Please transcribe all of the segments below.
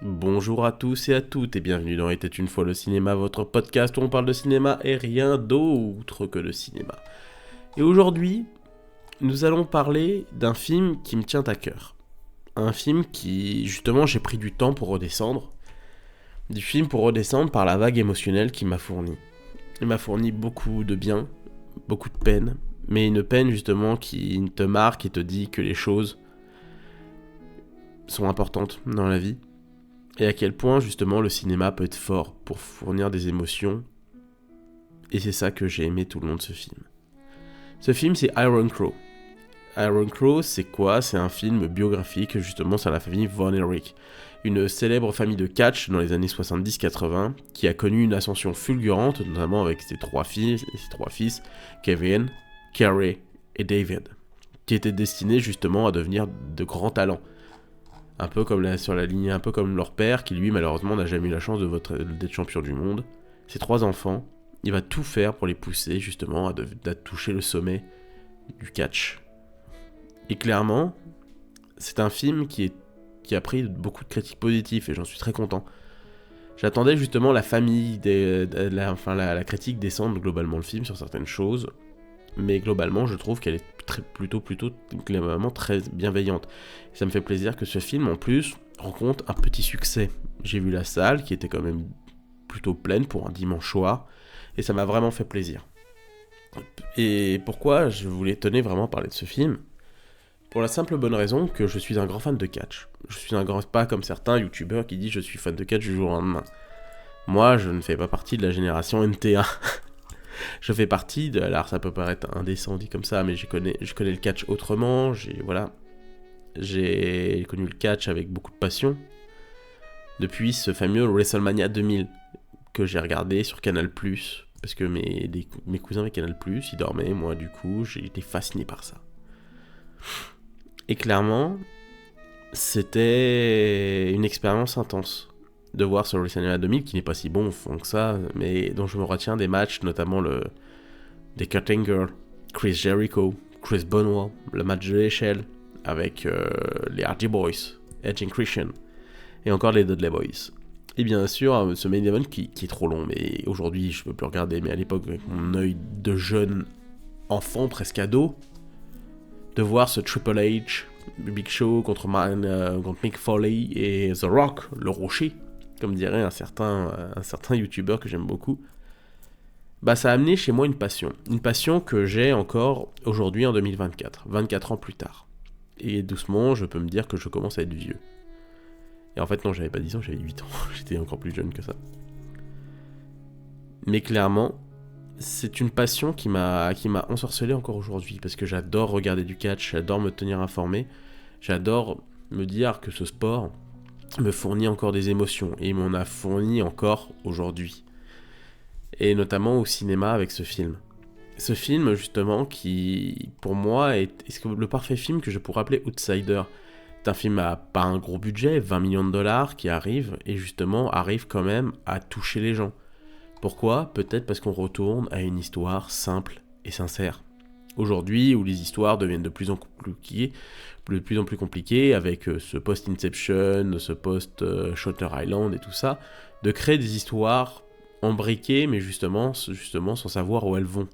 Bonjour à tous et à toutes et bienvenue dans Était une fois le cinéma, votre podcast où on parle de cinéma et rien d'autre que de cinéma. Et aujourd'hui, nous allons parler d'un film qui me tient à cœur. Un film qui, justement, j'ai pris du temps pour redescendre. Du film pour redescendre par la vague émotionnelle qu'il m'a fourni. Il m'a fourni beaucoup de bien, beaucoup de peine, mais une peine justement qui te marque et te dit que les choses sont importantes dans la vie. Et à quel point justement le cinéma peut être fort pour fournir des émotions. Et c'est ça que j'ai aimé tout le long de ce film. Ce film c'est Iron Crow. Iron Crow c'est quoi ? C'est un film biographique justement sur la famille Von Erich. Une célèbre famille de catch dans les années 70-80 qui a connu une ascension fulgurante, notamment avec ses trois fils, Kevin, Kerry et David, qui étaient destinés justement à devenir de grands talents. Un peu comme sur la ligne, un peu comme leur père, qui lui malheureusement n'a jamais eu la chance d'être champion du monde. Ses trois enfants, il va tout faire pour les pousser justement à toucher le sommet du catch. Et clairement, c'est un film qui a pris beaucoup de critiques positives et j'en suis très content. J'attendais justement la famille, la critique descendre globalement le film sur certaines choses, mais globalement je trouve qu'elle est plutôt globalement très bienveillante. Et ça me fait plaisir que ce film en plus rencontre un petit succès. J'ai vu la salle qui était quand même plutôt pleine pour un dimanche soir et ça m'a vraiment fait plaisir. Et pourquoi je tenais vraiment parler de ce film ? Pour la simple bonne raison que je suis un grand fan de catch. Je suis pas comme certains youtubeurs qui disent je suis fan de catch du jour au lendemain. Moi je ne fais pas partie de la génération NT1. Je fais partie de... Alors ça peut paraître indécent dit comme ça, mais je connais le catch autrement, j'ai connu le catch avec beaucoup de passion, depuis ce fameux WrestleMania 2000, que j'ai regardé sur Canal+, parce que mes cousins avec Canal+, ils dormaient, moi du coup, j'ai été fasciné par ça. Et clairement, c'était une expérience intense de voir ce WrestleMania 2000 qui n'est pas si bon au fond que ça, mais dont je me retiens des matchs, notamment des Kurt Angle, Chris Jericho, Chris Benoit, le match de l'échelle avec les Hardy Boys, Edge and Christian, et encore les Dudley Boys. Et bien sûr, ce main event qui est trop long, mais aujourd'hui je peux plus regarder, mais à l'époque avec mon œil de jeune enfant, presque ado, de voir ce Triple H, Big Show contre Mick Foley et The Rock, le rocher, comme dirait un certain youtubeur que j'aime beaucoup, bah ça a amené chez moi une passion que j'ai encore aujourd'hui en 2024, 24 ans plus tard. Et doucement, je peux me dire que je commence à être vieux. Et en fait non, j'avais pas 10 ans, j'avais 8 ans, j'étais encore plus jeune que ça. Mais clairement, c'est une passion qui m'a ensorcelé encore aujourd'hui, parce que j'adore regarder du catch, j'adore me tenir informé, j'adore me dire que ce sport me fournit encore des émotions, et il m'en a fourni encore aujourd'hui. Et notamment au cinéma avec ce film. Ce film, justement, qui, pour moi, est le parfait film que je pourrais appeler Outsider. C'est un film à pas un gros budget, 20 millions de dollars, qui arrive quand même à toucher les gens. Pourquoi ? Peut-être parce qu'on retourne à une histoire simple et sincère. Aujourd'hui, où les histoires deviennent de plus en plus compliquées, avec ce post-Inception, ce post-Shutter Island et tout ça, de créer des histoires embriquées, mais justement sans savoir où elles vont.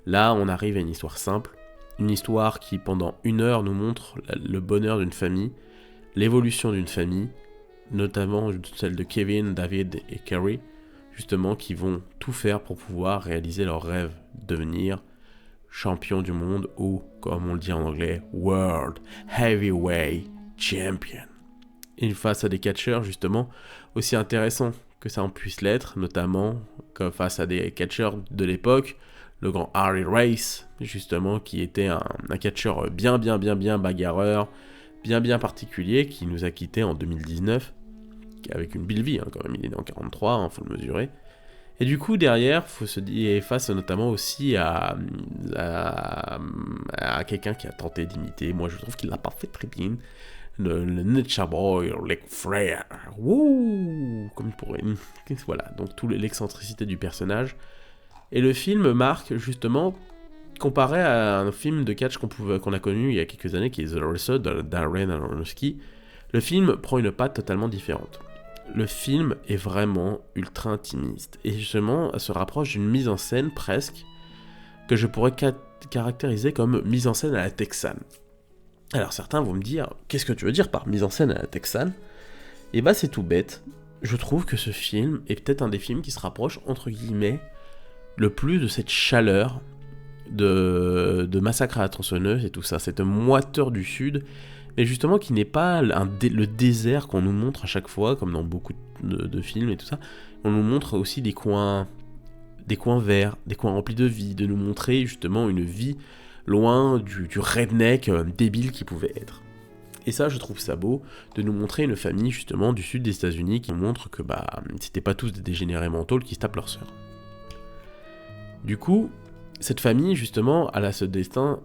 Là, on arrive à une histoire simple, une histoire qui, pendant 1 heure, nous montre le bonheur d'une famille, l'évolution d'une famille, notamment celle de Kevin, David et Kerry, justement, qui vont tout faire pour pouvoir réaliser leur rêve, devenir champion du monde ou, comme on le dit en anglais, World Heavyweight Champion. Et face à des catcheurs, justement, aussi intéressants que ça en puisse l'être, notamment comme face à des catcheurs de l'époque, le grand Harley Race, justement, qui était un catcheur bien bagarreur, bien particulier, qui nous a quittés en 2019, avec une belle vie, quand même, il est né en 43, faut le mesurer. Et du coup, derrière, faut se dire, face notamment aussi à quelqu'un qui a tenté d'imiter, moi je trouve qu'il l'a pas fait très bien, le Nature Boy, Ric Flair, wouh, comme il pourrait, voilà, donc toute l'excentricité du personnage. Et le film marque justement, comparé à un film de catch qu'on a connu il y a quelques années, qui est The Wrestler de Darren Aronofsky, le film prend une patte totalement différente. le film est vraiment ultra intimiste. Et justement, elle se rapproche d'une mise en scène presque que je pourrais caractériser comme mise en scène à la texane. Alors certains vont me dire, qu'est-ce que tu veux dire par mise en scène à la texane ? Et bah c'est tout bête. Je trouve que ce film est peut-être un des films qui se rapproche, entre guillemets, le plus de cette chaleur de Massacre à la tronçonneuse et tout ça, cette moiteur du sud, mais justement qui n'est pas le désert qu'on nous montre à chaque fois, comme dans beaucoup de films et tout ça. On nous montre aussi des coins verts, des coins remplis de vie, de nous montrer justement une vie loin du redneck débile qui pouvait être. Et ça, je trouve ça beau, de nous montrer une famille justement du sud des États-Unis qui nous montre que c'était pas tous des dégénérés mentaux qui se tapent leur sœur. Du coup, cette famille justement, elle a ce destin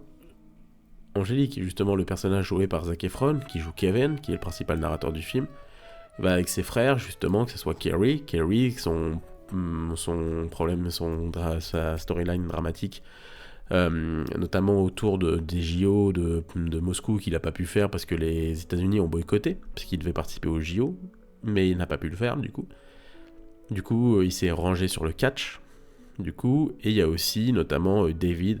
angélique. Justement, le personnage joué par Zac Efron, qui joue Kevin, qui est le principal narrateur du film, va avec ses frères justement, que ce soit Carrie, son problème, sa storyline dramatique, notamment autour des JO de Moscou qu'il n'a pas pu faire parce que les États-Unis ont boycotté, parce qu'il devait participer aux JO, mais il n'a pas pu le faire du coup. Du coup, il s'est rangé sur le catch, du coup, et il y a aussi notamment David,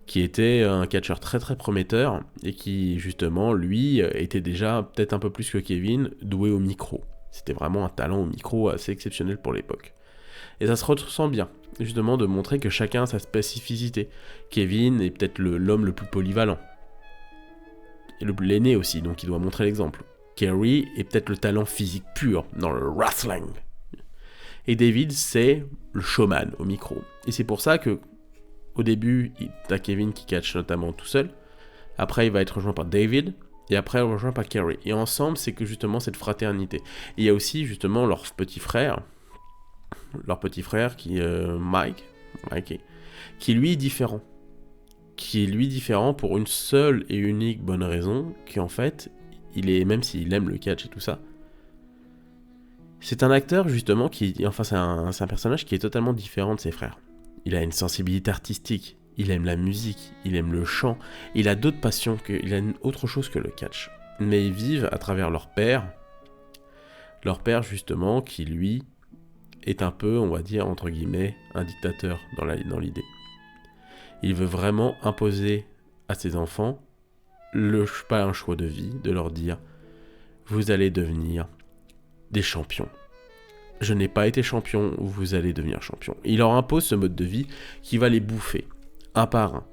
qui était un catcheur très très prometteur, et qui justement, lui, était déjà peut-être un peu plus que Kevin, doué au micro. C'était vraiment un talent au micro assez exceptionnel pour l'époque. Et ça se ressent bien, justement, de montrer que chacun a sa spécificité. Kevin est peut-être l'homme le plus polyvalent. Et l'aîné aussi, donc il doit montrer l'exemple. Carrie est peut-être le talent physique pur dans le wrestling. Et David, c'est le showman au micro. Et c'est pour ça que, au début, t'as Kevin qui catch notamment tout seul. Après, il va être rejoint par David. Et après, rejoint par Carrie. Et ensemble, c'est que justement cette fraternité. Et il y a aussi justement leur petit frère qui Mikey, qui lui est différent. Qui est lui différent pour une seule et unique bonne raison, qu'en fait, même s'il aime le catch et tout ça, c'est un acteur justement c'est un personnage qui est totalement différent de ses frères. Il a une sensibilité artistique, il aime la musique, il aime le chant, il a d'autres passions, il a autre chose que le catch. Mais ils vivent à travers leur père justement, qui lui est un peu, on va dire, entre guillemets, un dictateur dans l'idée. Il veut vraiment imposer à ses enfants pas un choix de vie, de leur dire « Vous allez devenir des champions. Je n'ai pas été champion, vous allez devenir champion. » Il leur impose ce mode de vie qui va les bouffer, un par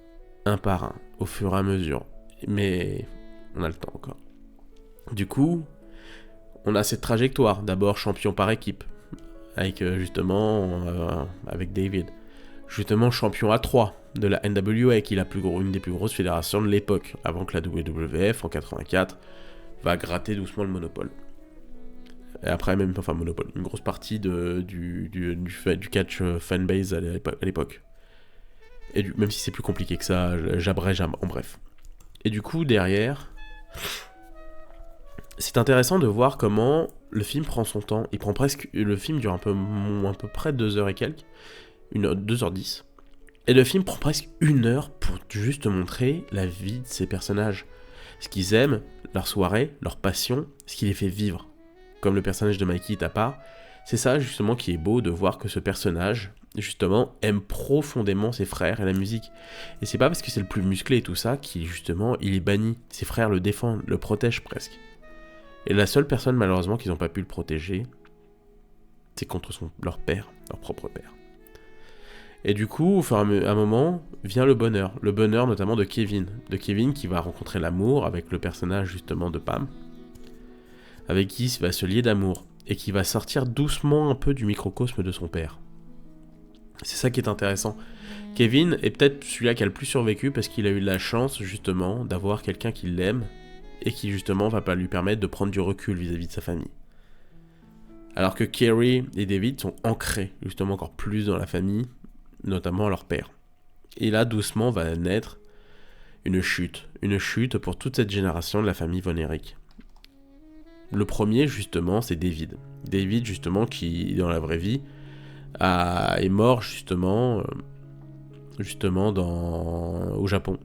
un, au fur et à mesure. Mais on a le temps encore. Du coup, on a cette trajectoire. D'abord champion par équipe, avec avec David. Justement champion à 3 de la NWA, qui est une des plus grosses fédérations de l'époque, avant que la WWF, en 84, va gratter doucement le monopole. Et après, monopole, une grosse partie du catch fanbase à l'époque. Et même si c'est plus compliqué que ça, j'abrège en bref. Et du coup, derrière, c'est intéressant de voir comment le film prend son temps. Le film dure à peu près 2 heures et quelques, 2h10. Et le film prend presque 1 heure pour juste montrer la vie de ces personnages. Ce qu'ils aiment, leur soirée, leur passion, ce qui les fait vivre. Comme le personnage de Mikey Tapa, c'est ça justement qui est beau, de voir que ce personnage, justement, aime profondément ses frères et la musique. Et c'est pas parce que c'est le plus musclé et tout ça qu'il est banni. Ses frères le défendent, le protègent presque. Et la seule personne malheureusement qu'ils n'ont pas pu le protéger, c'est contre leur père, leur propre père. Et du coup, à un moment, vient le bonheur notamment de Kevin qui va rencontrer l'amour avec le personnage justement de Pam, avec qui il va se lier d'amour, et qui va sortir doucement un peu du microcosme de son père. C'est ça qui est intéressant. Kevin est peut-être celui-là qui a le plus survécu, parce qu'il a eu la chance justement d'avoir quelqu'un qui l'aime, et qui justement va pas lui permettre de prendre du recul vis-à-vis de sa famille. Alors que Carrie et David sont ancrés justement encore plus dans la famille, notamment leur père. Et là, doucement, va naître une chute pour toute cette génération de la famille Von Erich. Le premier, justement, c'est David. David, justement, qui, dans la vraie vie, est mort, justement au Japon.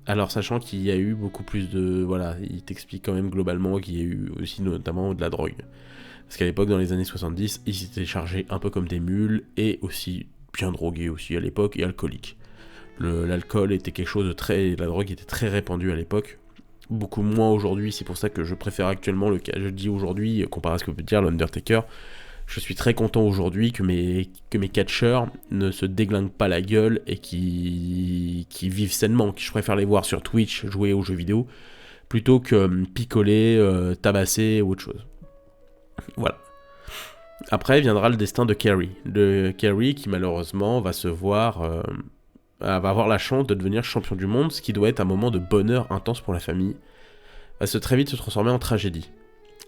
Alors, sachant qu'il y a eu beaucoup plus de... Voilà, il t'explique quand même globalement qu'il y a eu aussi notamment de la drogue. Parce qu'à l'époque, dans les années 70, ils étaient chargés un peu comme des mules, et aussi bien drogués aussi à l'époque, et alcooliques. L'alcool était quelque chose de très... La drogue était très répandue à l'époque. Beaucoup moins aujourd'hui, c'est pour ça que je préfère actuellement je dis aujourd'hui, comparé à ce que peut dire l'Undertaker, je suis très content aujourd'hui que mes catcheurs ne se déglinguent pas la gueule et qui vivent sainement. Je préfère les voir sur Twitch jouer aux jeux vidéo plutôt que picoler, tabasser ou autre chose. Voilà. Après viendra le destin de Kerry. De Kerry qui malheureusement va va avoir la chance de devenir champion du monde, ce qui doit être un moment de bonheur intense pour la famille. Va très vite se transformer en tragédie.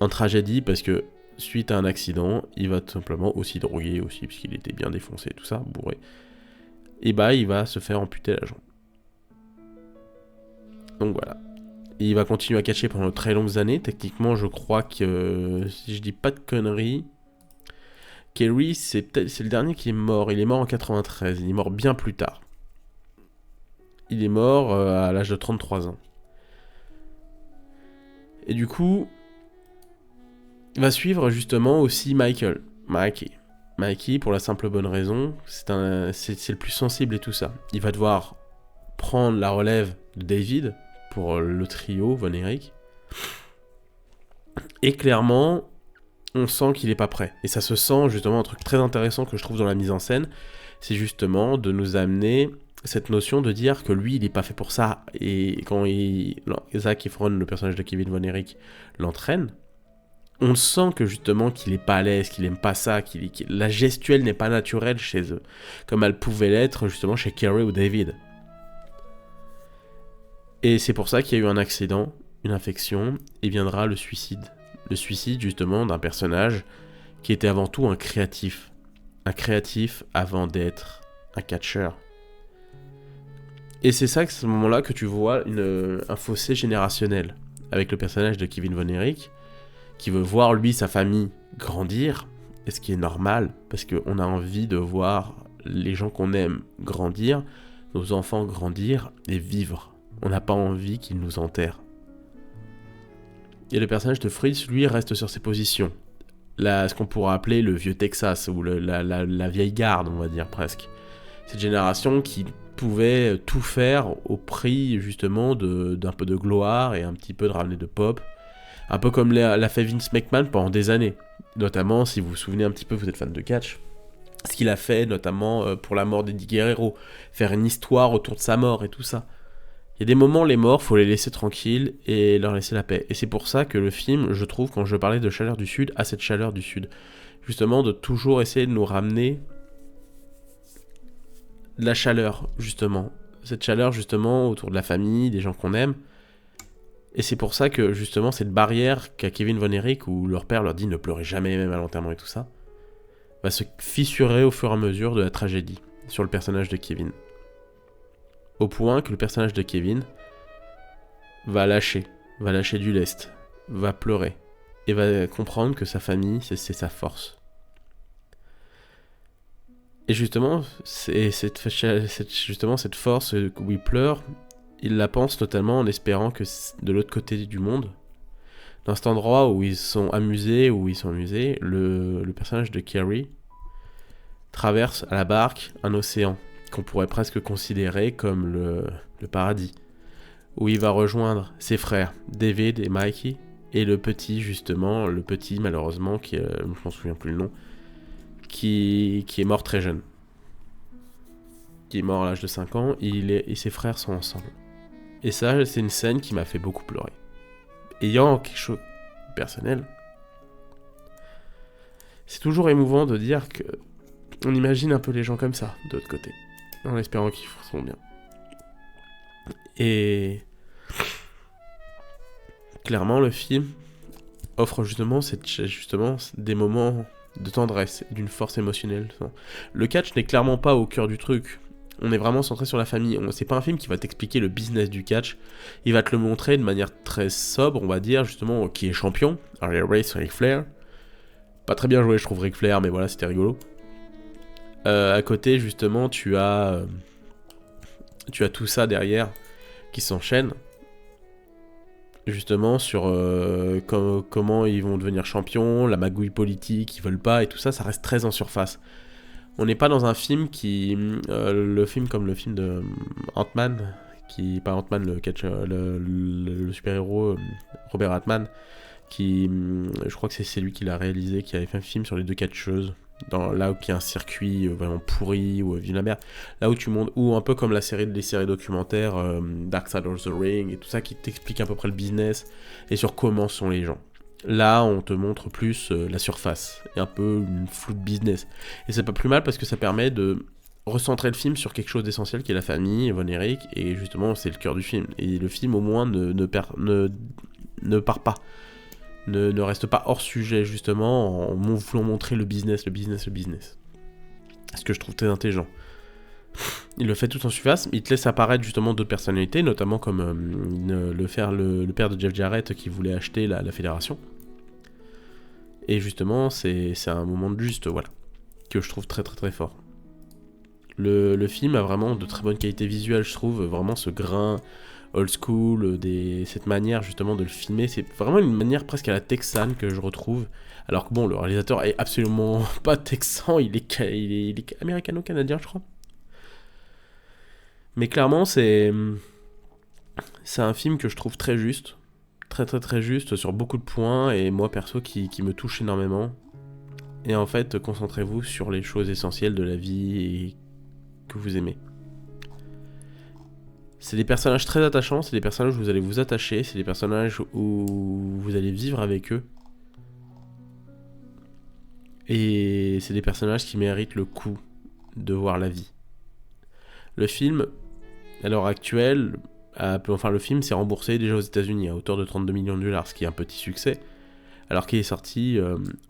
En tragédie parce que suite à un accident, il va tout simplement aussi droguer aussi, puisqu'il était bien défoncé, tout ça, bourré. Et il va se faire amputer la jambe. Donc voilà. Et il va continuer à catcher pendant de très longues années. Techniquement, je crois que, si je dis pas de conneries, Kerry, c'est le dernier qui est mort. Il est mort en 93. Il est mort bien plus tard. Il est mort à l'âge de 33 ans. Et du coup, va suivre justement aussi Mikey, pour la simple bonne raison, c'est le plus sensible et tout ça. Il va devoir prendre la relève de David pour le trio Von Erich. Et clairement, on sent qu'il est pas prêt. Et ça se sent justement, un truc très intéressant que je trouve dans la mise en scène, c'est justement de nous amener cette notion de dire que lui, il est pas fait pour ça. Et quand Zac Efron, le personnage de Kevin Von Erich, l'entraîne, on sent que justement qu'il est pas à l'aise, qu'il aime pas ça, la gestuelle n'est pas naturelle chez eux, comme elle pouvait l'être justement chez Kerry ou David. Et c'est pour ça qu'il y a eu un accident, une infection, et viendra le suicide. Le suicide justement d'un personnage qui était avant tout un créatif. Un créatif avant d'être un catcheur. Et c'est ça, à ce moment-là, que tu vois un fossé générationnel avec le personnage de Kevin Von Erich, qui veut voir, lui, sa famille grandir, et ce qui est normal, parce qu'on a envie de voir les gens qu'on aime grandir, nos enfants grandir et vivre. On n'a pas envie qu'ils nous enterrent. Et le personnage de Fritz, lui, reste sur ses positions. Là, ce qu'on pourrait appeler le vieux Texas, ou la vieille garde, on va dire, presque. Cette génération qui pouvait tout faire au prix, justement, d'un peu de gloire et un petit peu de ramener de pop. Un peu comme l'a fait Vince McMahon pendant des années. Notamment, si vous vous souvenez un petit peu, vous êtes fan de catch, ce qu'il a fait notamment pour la mort d'Eddie Guerrero, faire une histoire autour de sa mort et tout ça. Il y a des moments, les morts, faut les laisser tranquilles et leur laisser la paix. Et c'est pour ça que le film, je trouve, quand je parlais de chaleur du Sud, a cette chaleur du Sud. Justement, de toujours essayer de nous ramener de la chaleur, justement. Cette chaleur, justement, autour de la famille, des gens qu'on aime. Et c'est pour ça que, justement, cette barrière qu'a Kevin Von Erich, où leur père leur dit ne pleurez jamais, même à l'enterrement et tout ça, va se fissurer au fur et à mesure de la tragédie sur le personnage de Kevin. Au point que le personnage de Kevin va lâcher du lest, va pleurer, et va comprendre que sa famille, c'est sa force. Et justement, cette force où il pleure, il la pense notamment en espérant que de l'autre côté du monde, dans cet endroit où ils sont amusés, le personnage de Kerry traverse à la barque un océan qu'on pourrait presque considérer comme le paradis, où il va rejoindre ses frères, David et Mikey, et le petit malheureusement, je m'en souviens plus le nom, qui est mort très jeune. Qui est mort à l'âge de 5 ans, et ses frères sont ensemble. Et ça, c'est une scène qui m'a fait beaucoup pleurer. Ayant quelque chose de personnel, c'est toujours émouvant de dire que on imagine un peu les gens comme ça, de l'autre côté, en espérant qu'ils feront bien. Et clairement, le film offre justement des moments de tendresse, d'une force émotionnelle. Le catch n'est clairement pas au cœur du truc. On est vraiment centré sur la famille. C'est pas un film qui va t'expliquer le business du catch. Il va te le montrer de manière très sobre, on va dire, justement, qui est champion. Harley Race, Ric Flair. Pas très bien joué, je trouve, Ric Flair, mais voilà, c'était rigolo. À côté, justement, tu as tout ça derrière qui s'enchaîne. justement sur comment ils vont devenir champions, la magouille politique, ils veulent pas, et tout ça, ça reste très en surface. On n'est pas dans un film qui... le film comme le film de Ant-Man, pas Ant-Man, le super-héros Robert Altman, qui... je crois que c'est lui qui l'a réalisé, qui avait fait un film sur les deux catcheuses, là où il y a un circuit vraiment pourri, ou vive la merde, là où tu montes, ou un peu comme les séries documentaires Dark Side of the Ring, et tout ça, qui t'explique à peu près le business, et sur comment sont les gens. Là, on te montre plus la surface, et un peu une flou de business. Et c'est pas plus mal parce que ça permet de recentrer le film sur quelque chose d'essentiel qui est la famille, Von Erich, et justement, c'est le cœur du film. Et le film, au moins, ne part pas. Ne reste pas hors sujet, justement, en voulant montrer le business. Ce que je trouve très intelligent. Il le fait tout en surface, il te laisse apparaître justement d'autres personnalités, notamment comme le père de Jeff Jarrett qui voulait acheter la fédération. Et justement, c'est un moment de juste, voilà, que je trouve très très très fort. Le film a vraiment de très bonnes qualités visuelles, je trouve, vraiment ce grain old school, cette manière justement de le filmer, c'est vraiment une manière presque à la texane que je retrouve. Alors que bon, le réalisateur est absolument pas texan, il est américano-canadien, je crois. Mais clairement, c'est un film que je trouve très juste, très très très juste sur beaucoup de points, et moi perso qui me touche énormément. Et en fait, concentrez-vous sur les choses essentielles de la vie et que vous aimez. C'est des personnages très attachants, c'est des personnages où vous allez vous attacher, c'est des personnages où vous allez vivre avec eux. Et c'est des personnages qui méritent le coup de voir la vie. Le film, à l'heure actuelle, le film s'est remboursé déjà aux États-Unis à hauteur de 32 millions de dollars, ce qui est un petit succès, alors qu'il est sorti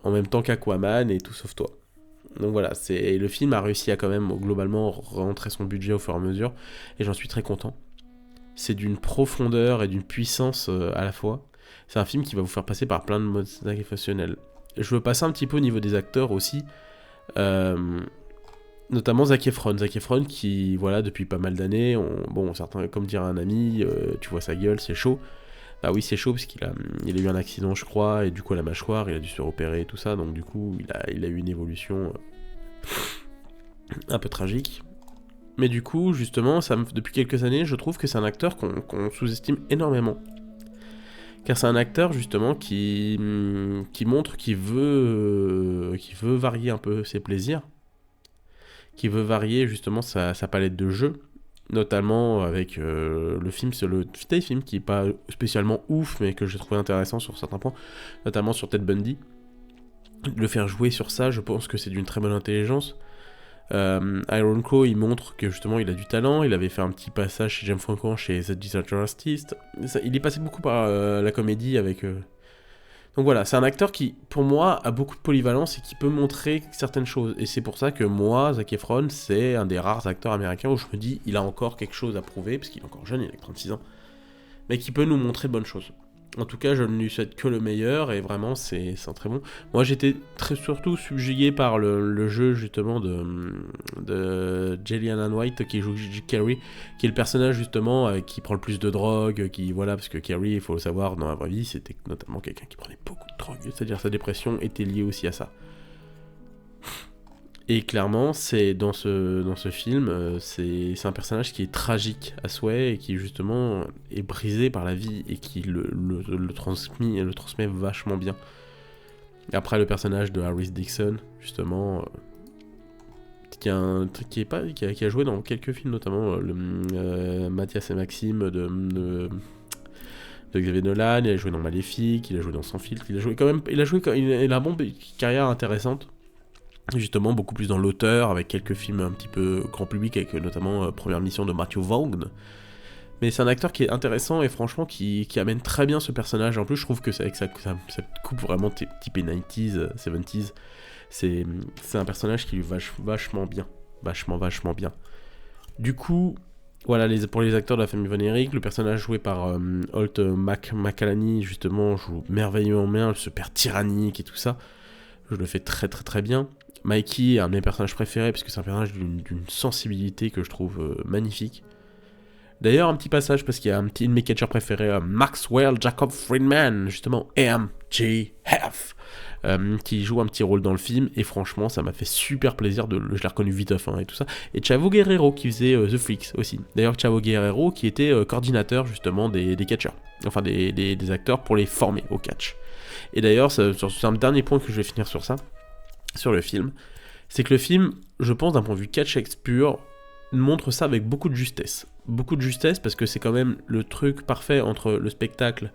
en même temps qu'Aquaman et Tout Sauf Toi. Donc voilà, le film a réussi à quand même globalement rentrer son budget au fur et à mesure, et j'en suis très content. C'est d'une profondeur et d'une puissance à la fois. C'est un film qui va vous faire passer par plein de modes émotionnels. Je veux passer un petit peu au niveau des acteurs aussi, notamment Zac Efron. Zac Efron qui, voilà, depuis pas mal d'années, certains, comme dirait un ami, tu vois sa gueule, c'est chaud. Bah oui, c'est chaud parce qu'il a eu un accident, je crois, et du coup, à la mâchoire, il a dû se repérer et tout ça, donc du coup, il a eu une évolution un peu tragique. Mais du coup, justement, depuis quelques années, je trouve que c'est un acteur qu'on sous-estime énormément. Car c'est un acteur, justement, qui montre qu'il veut varier un peu ses plaisirs, qui veut varier, justement, sa palette de jeux, notamment avec le film, c'est le film qui est pas spécialement ouf, mais que j'ai trouvé intéressant sur certains points, notamment sur Ted Bundy. Le faire jouer sur ça, je pense que c'est d'une très bonne intelligence. Iron Claw, il montre que justement il a du talent, il avait fait un petit passage chez James Franco chez The Disaster Artist, il est passé beaucoup par la comédie avec... Donc voilà, c'est un acteur qui, pour moi, a beaucoup de polyvalence et qui peut montrer certaines choses. Et c'est pour ça que moi, Zac Efron, c'est un des rares acteurs américains où je me dis, il a encore quelque chose à prouver, parce qu'il est encore jeune, il a 36 ans, mais qui peut nous montrer de bonnes choses. En tout cas, je ne lui souhaite que le meilleur, et vraiment, c'est un très bon. Moi, j'étais surtout subjugué par le jeu, justement, de Jillian White, qui joue Carrie, qui est le personnage, justement, qui prend le plus de drogue, voilà, parce que Carrie, il faut le savoir, dans la vraie vie, c'était notamment quelqu'un qui prenait beaucoup de drogue, c'est-à-dire sa dépression était liée aussi à ça. Et clairement, c'est dans ce film, c'est un personnage qui est tragique à souhait et qui justement est brisé par la vie et qui le transmet vachement bien. Et après, le personnage de Harris Dixon, justement, qui a joué dans quelques films, notamment Mathias et Maxime de Xavier Dolan, il a joué dans Maléfique, il a joué dans Sans filtre, il a une bonne carrière intéressante. Justement, beaucoup plus dans l'auteur, avec quelques films un petit peu grand public, avec notamment Première Mission de Matthew Vaughn. Mais c'est un acteur qui est intéressant et franchement qui amène très bien ce personnage. En plus, je trouve que c'est avec sa coupe vraiment typée 90s, 70s, c'est un personnage qui lui va vachement bien. Vachement bien. Du coup, voilà, pour les acteurs de la famille Von Erich, le personnage joué par Holt McCallany, justement, joue merveilleusement bien, ce père tyrannique et tout ça. Je le fais très très très bien. Mikey est un de mes personnages préférés parce que c'est un personnage d'une sensibilité que je trouve magnifique. D'ailleurs, un petit passage, parce qu'il y a un de mes catcheurs préférés, Maxwell Jacob Friedman, justement, MJF, qui joue un petit rôle dans le film, et franchement, ça m'a fait super plaisir, je l'ai reconnu vite et tout ça. Et Chavo Guerrero, qui faisait The Freaks aussi. D'ailleurs, Chavo Guerrero, qui était coordinateur, justement, des catcheurs, enfin des acteurs pour les former au catch. Et d'ailleurs, c'est un dernier point que je vais finir sur ça, sur le film, c'est que le film, je pense, d'un point de vue catch pur, montre ça avec beaucoup de justesse. Beaucoup de justesse parce que c'est quand même le truc parfait entre le spectacle.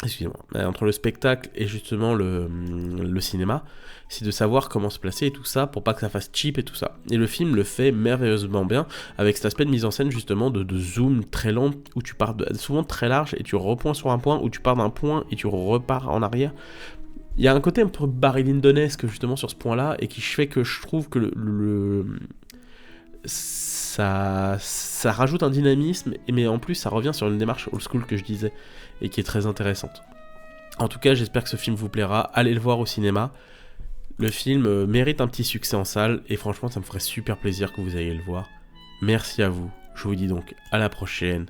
Excusez-moi. Entre le spectacle et justement le cinéma, c'est de savoir comment se placer et tout ça pour pas que ça fasse cheap et tout ça. Et le film le fait merveilleusement bien avec cet aspect de mise en scène justement de zoom très lent où tu pars souvent très large et tu repoints sur un point, où tu pars d'un point et tu repars en arrière. Il y a un côté un peu Barry Lyndon-esque justement sur ce point-là et qui fait que je trouve que ça rajoute un dynamisme, mais en plus ça revient sur une démarche old school que je disais et qui est très intéressante. En tout cas, j'espère que ce film vous plaira. Allez le voir au cinéma. Le film mérite un petit succès en salle et franchement, ça me ferait super plaisir que vous ayez le voir. Merci à vous. Je vous dis donc à la prochaine.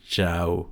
Ciao.